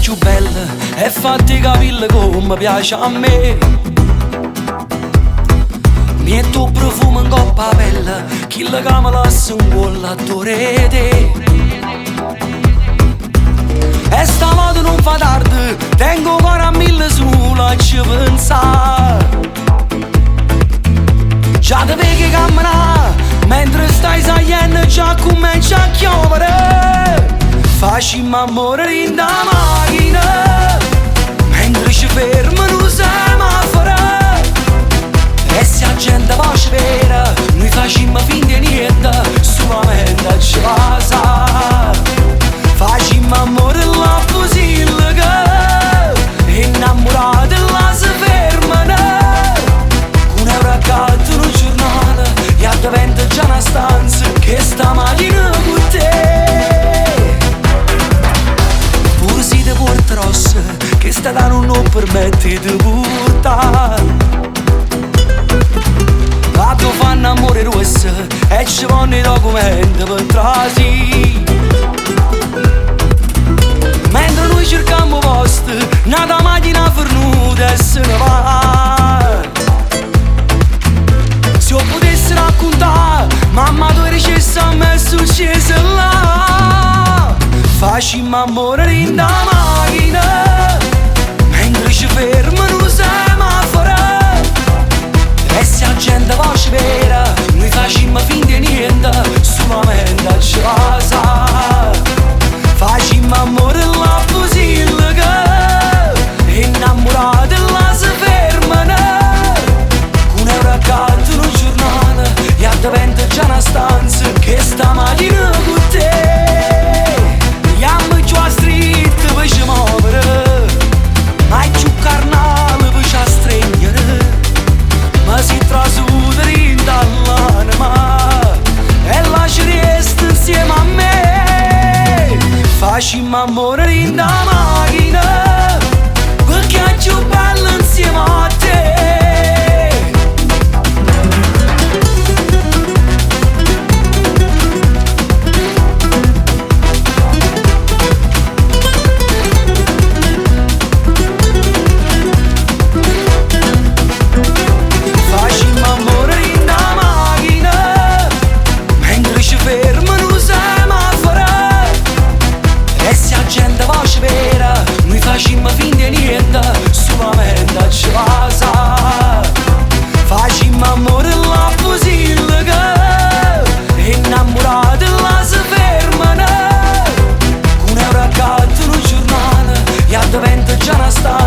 più bella e fatti capire come piace a me. Mi è tuo profumo in coppa pelle, chi la che mi lascia un po' l'attore te. E stavolta non fa tardi, tengo ancora 1000 solo a ci pensare. Già te vedi camminare, mentre stai saliendo già comincia a chiovere. Facciamo amore in da macchina, mentre ci fermano semaforo. E se la gente va vera, noi facciamo finta di niente, solamente a ci passa. Facciamo amore là possibile che innamorati là si fermano. Con un ragazzo in un giornale e addiventa già una stanza che stamattina con te. Pure se ti porta rossa, che sta da non permette di portare. Quando fanno amore rosso e ci vanno i documenti per trasi. Mentre noi cerchiamo posti, nata macchina fornuta e se ne va. Se io potessi raccontare, mamma tu eri scesa a me è successo là. Facciamo amore in da macchina, mentre ci fermano semaforo. E se la gente va vera, noi facciamo finta di niente, solamente a ci passa. Facciamo amore là possibile che innamorati là si fermano. Con un ragazzo in un giornale e addiventa già una stanza che stamattina con te. Andiamo giù a street per ci muovere, mai più carnale per ci stringere. Ma si trasuda in dall'anima e la ci resta insieme a me. Facciamo amore in da macchina, perché è più bello insieme a te. Facciamo finta di niente, solamente a ci passa. Facciamo amore là possibile che innamorati là si fermano. Con un ragazzo in un giornale e addiventa già una storia.